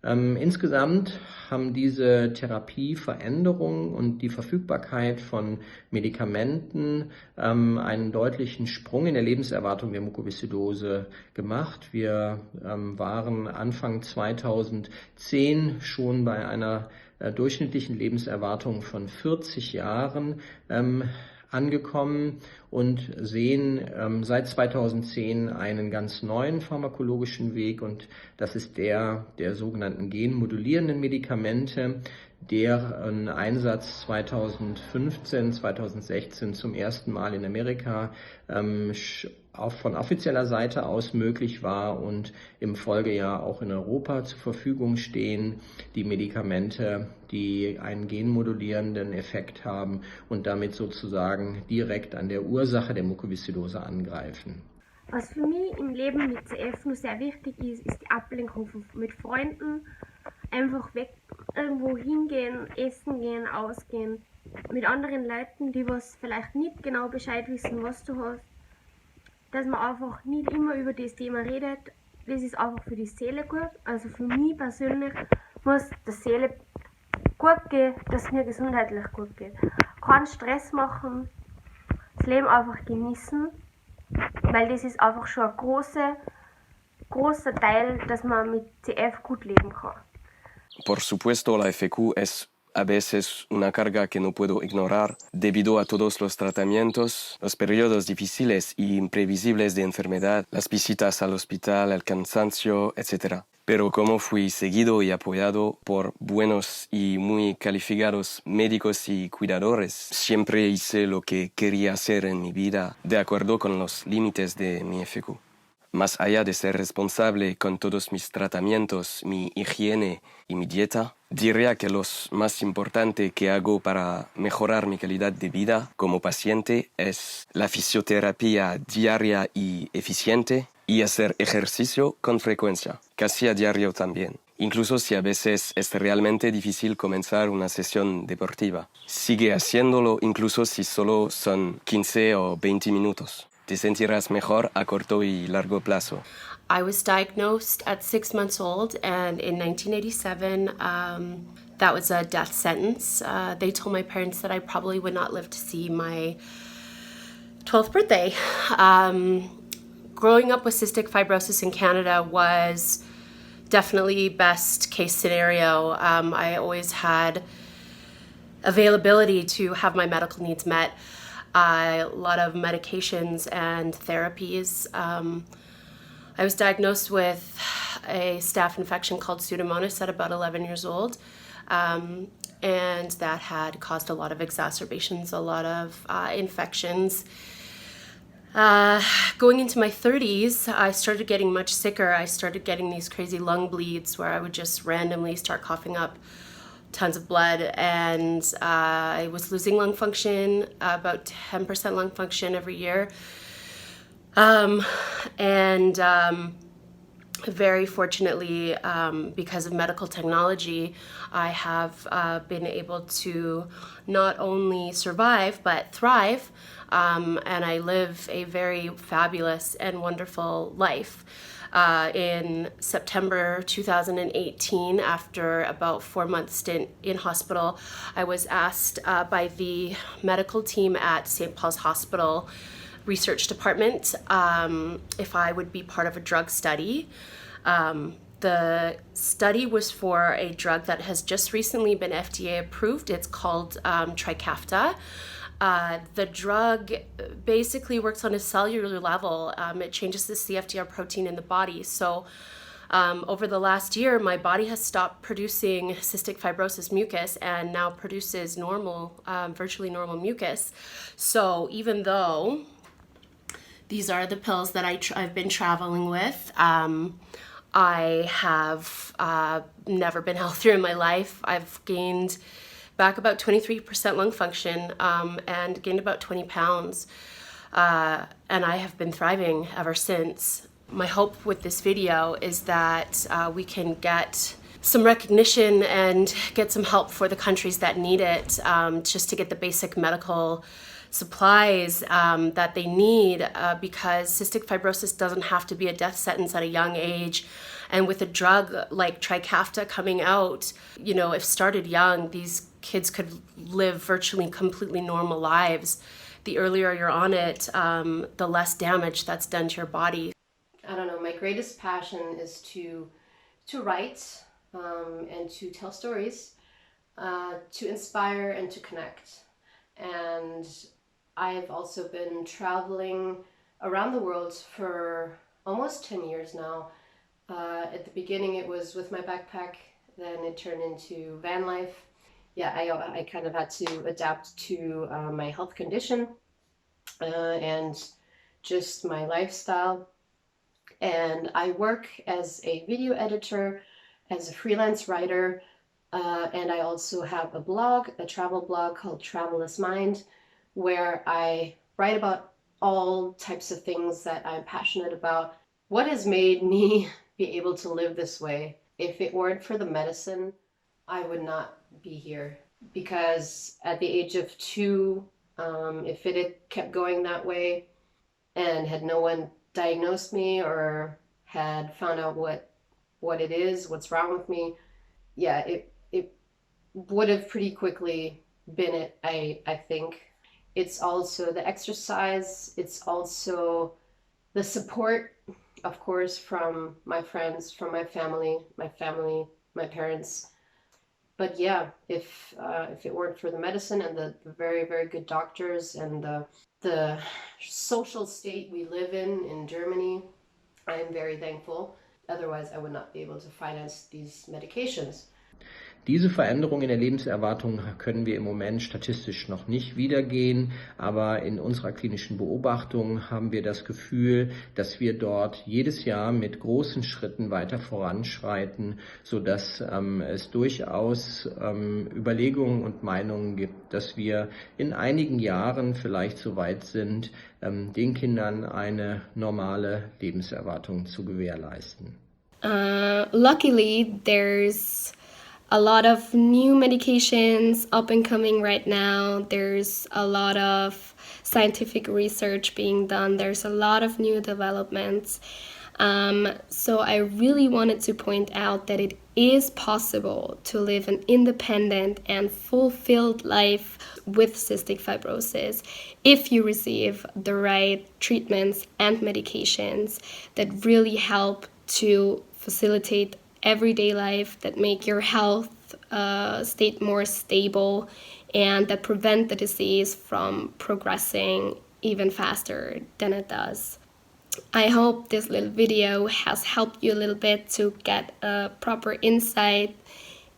Insgesamt haben diese Therapieveränderungen und die Verfügbarkeit von Medikamenten einen deutlichen Sprung in der Lebenserwartung der Mukoviszidose gemacht. Wir waren Anfang 2010 schon bei einer durchschnittlichen Lebenserwartung von 40 Jahren angekommen und sehen seit 2010 einen ganz neuen pharmakologischen Weg, und das ist der sogenannten genmodulierenden Medikamente, deren Einsatz 2015, 2016 zum ersten Mal in Amerika auch von offizieller Seite aus möglich war und im Folgejahr auch in Europa zur Verfügung stehen, die Medikamente, die einen genmodulierenden Effekt haben und damit sozusagen direkt an der Ursache der Mukoviszidose angreifen. Was für mich im Leben mit CF nur sehr wichtig ist, ist die Ablenkung mit Freunden. Einfach weg, irgendwo hingehen, essen gehen, ausgehen. Mit anderen Leuten, die was vielleicht nicht genau Bescheid wissen, was du hast. Dass man einfach nicht immer über das Thema redet. Das ist einfach für die Seele gut. Also für mich persönlich muss der Seele gut gehen, dass es mir gesundheitlich gut geht. Keinen Stress machen, das Leben einfach genießen. Weil das ist einfach schon ein großer Teil, dass man mit CF gut leben kann. Por supuesto, la FQ es a veces una carga que no puedo ignorar debido a todos los tratamientos, los periodos difíciles y imprevisibles de enfermedad, las visitas al hospital, el cansancio, etc. Pero como fui seguido y apoyado por buenos y muy calificados médicos y cuidadores, siempre hice lo que quería hacer en mi vida de acuerdo con los límites de mi FQ. Más allá de ser responsable con todos mis tratamientos, mi higiene y mi dieta, diría que lo más importante que hago para mejorar mi calidad de vida como paciente es la fisioterapia diaria y eficiente y hacer ejercicio con frecuencia, casi a diario también. Incluso si a veces es realmente difícil comenzar una sesión deportiva. Sigue haciéndolo incluso si solo son 15 o 20 minutos. Te sentirás mejor a corto y largo plazo. I was diagnosed at 6 months old, and in 1987, that was a death sentence. They told my parents that I probably would not live to see my 12th birthday. Growing up with cystic fibrosis in Canada was definitely best case scenario. I always had availability to have my medical needs met. A lot of medications and therapies. I was diagnosed with a staph infection called Pseudomonas at about 11 years old, and that had caused a lot of exacerbations, a lot of infections. Going into my 30s, I started getting much sicker. I started getting these crazy lung bleeds where I would just randomly start coughing up tons of blood, and I was losing lung function, about 10% lung function every year. Very fortunately, because of medical technology, I have been able to not only survive but thrive, and I live a very fabulous and wonderful life. in September 2018, after about 4-month stint in hospital, I was asked by the medical team at St. Paul's Hospital research department if I would be part of a drug study. The study was for a drug that has just recently been FDA approved. It's called Trikafta. The drug basically works on a cellular level. It changes the CFTR protein in the body. So over the last year, my body has stopped producing cystic fibrosis mucus and now produces normal, virtually normal mucus. So even though these are the pills that I've been traveling with, I have never been healthier in my life. I've gained back about 23% lung function and gained about 20 pounds. And I have been thriving ever since. My hope with this video is that we can get some recognition and get some help for the countries that need it, just to get the basic medical supplies that they need, because cystic fibrosis doesn't have to be a death sentence at a young age. And with a drug like Trikafta coming out, you know, if started young, these kids could live virtually completely normal lives. The earlier you're on it, the less damage that's done to your body. I don't know, my greatest passion is to write and to tell stories, to inspire and to connect. And I've also been traveling around the world for almost 10 years now. At the beginning it was with my backpack, then it turned into van life. Yeah, I kind of had to adapt to my health condition and just my lifestyle. And I work as a video editor, as a freelance writer, and I also have a blog, a travel blog called Traveless Mind, where I write about all types of things that I'm passionate about. What has made me be able to live this way? If it weren't for the medicine, I would not be here. Because at the age of 2, if it had kept going that way and had no one diagnosed me or had found out what it is, what's wrong with me, yeah, it would have pretty quickly been it, I think. It's also the exercise, it's also the support, of course, from my friends, from my family, my parents. But yeah, if it weren't for the medicine and the very, very good doctors and the social state we live in Germany, I am very thankful. Otherwise, I would not be able to finance these medications. Diese Veränderung in der Lebenserwartung können wir im Moment statistisch noch nicht wiedergehen, aber in unserer klinischen Beobachtung haben wir das Gefühl, dass wir dort jedes Jahr mit großen Schritten weiter voranschreiten, sodass es durchaus Überlegungen und Meinungen gibt, dass wir in einigen Jahren vielleicht so weit sind, den Kindern eine normale Lebenserwartung zu gewährleisten. Luckily, there's a lot of new medications up and coming right now. There's a lot of scientific research being done. There's a lot of new developments. So I really wanted to point out that it is possible to live an independent and fulfilled life with cystic fibrosis if you receive the right treatments and medications that really help to facilitate everyday life, that make your health state more stable, and that prevent the disease from progressing even faster than it does. I hope this little video has helped you a little bit to get a proper insight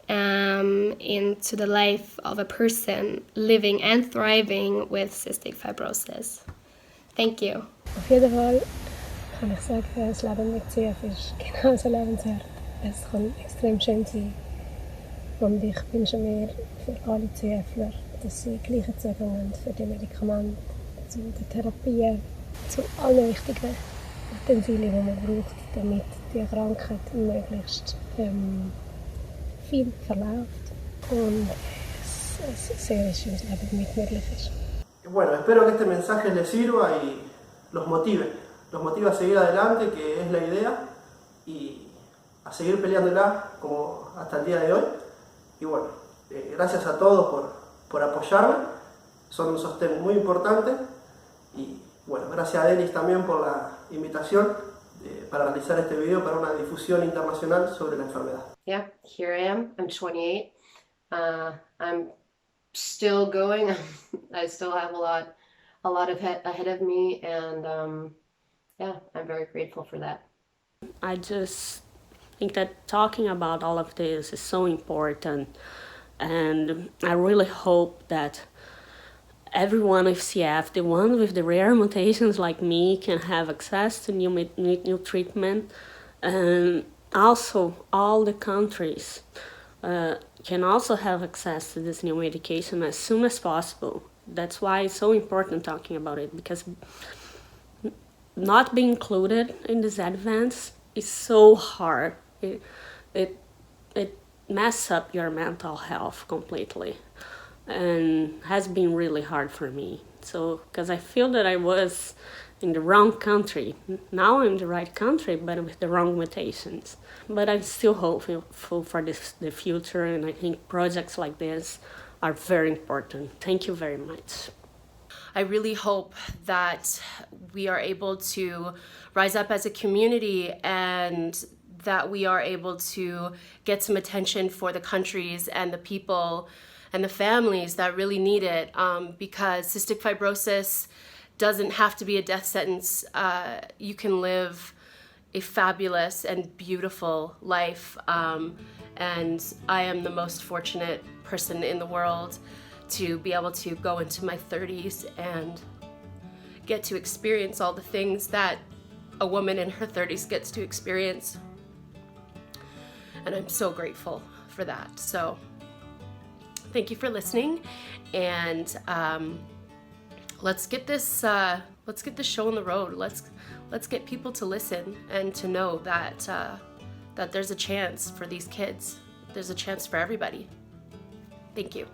into the life of a person living and thriving with cystic fibrosis. Thank you. Auf jeden Fall kann ich sagen, das Leben mit CF ist genauso lebenswert. Es kann extrem schön sein. Und ich wünsche mir für alle CFler, dass sie gleiche Zugang haben für die Medikamente, zu den Therapien, zu allen wichtigen Utensilien, die man braucht, damit die Krankheit möglichst viel verläuft und es ein sehr schönes Leben mit möglich ist. Bueno, espero que este mensaje les sirva y los motive a seguir adelante, que es la idea. y a seguir peleándola como hasta el día de hoy. Y bueno, gracias a todos por apoyarme, son un sostén muy importante. Y bueno, gracias a Denis también por la invitación para realizar este video para una difusión internacional sobre la enfermedad. Yeah, here I am. I'm 28. I'm still going. I still have a lot ahead of me, and yeah, I'm very grateful for that. I just think that talking about all of this is so important, and I really hope that everyone with CF, the one with the rare mutations like me, can have access to new treatment, and also all the countries can also have access to this new medication as soon as possible. That's why it's so important talking about it, because not being included in this advance is so hard. It messes up your mental health completely, and has been really hard for me. So, because I feel that I was in the wrong country. Now I'm in the right country, but with the wrong mutations. But I'm still hopeful for the future, and I think projects like this are very important. Thank you very much. I really hope that we are able to rise up as a community, and that we are able to get some attention for the countries and the people and the families that really need it, because cystic fibrosis doesn't have to be a death sentence. You can live a fabulous and beautiful life, and I am the most fortunate person in the world to be able to go into my 30s and get to experience all the things that a woman in her 30s gets to experience. And I'm so grateful for that. So thank you for listening, and let's get this show on the road. Let's get people to listen and to know that that there's a chance for these kids. There's a chance for everybody. Thank you.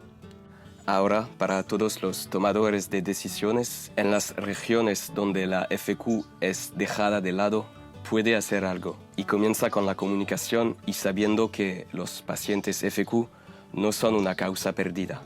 Ahora, para todos los tomadores de decisiones en las regiones donde la FQ es dejada de lado, puede hacer algo. Y comienza con la comunicación y sabiendo que los pacientes FQ no son una causa perdida.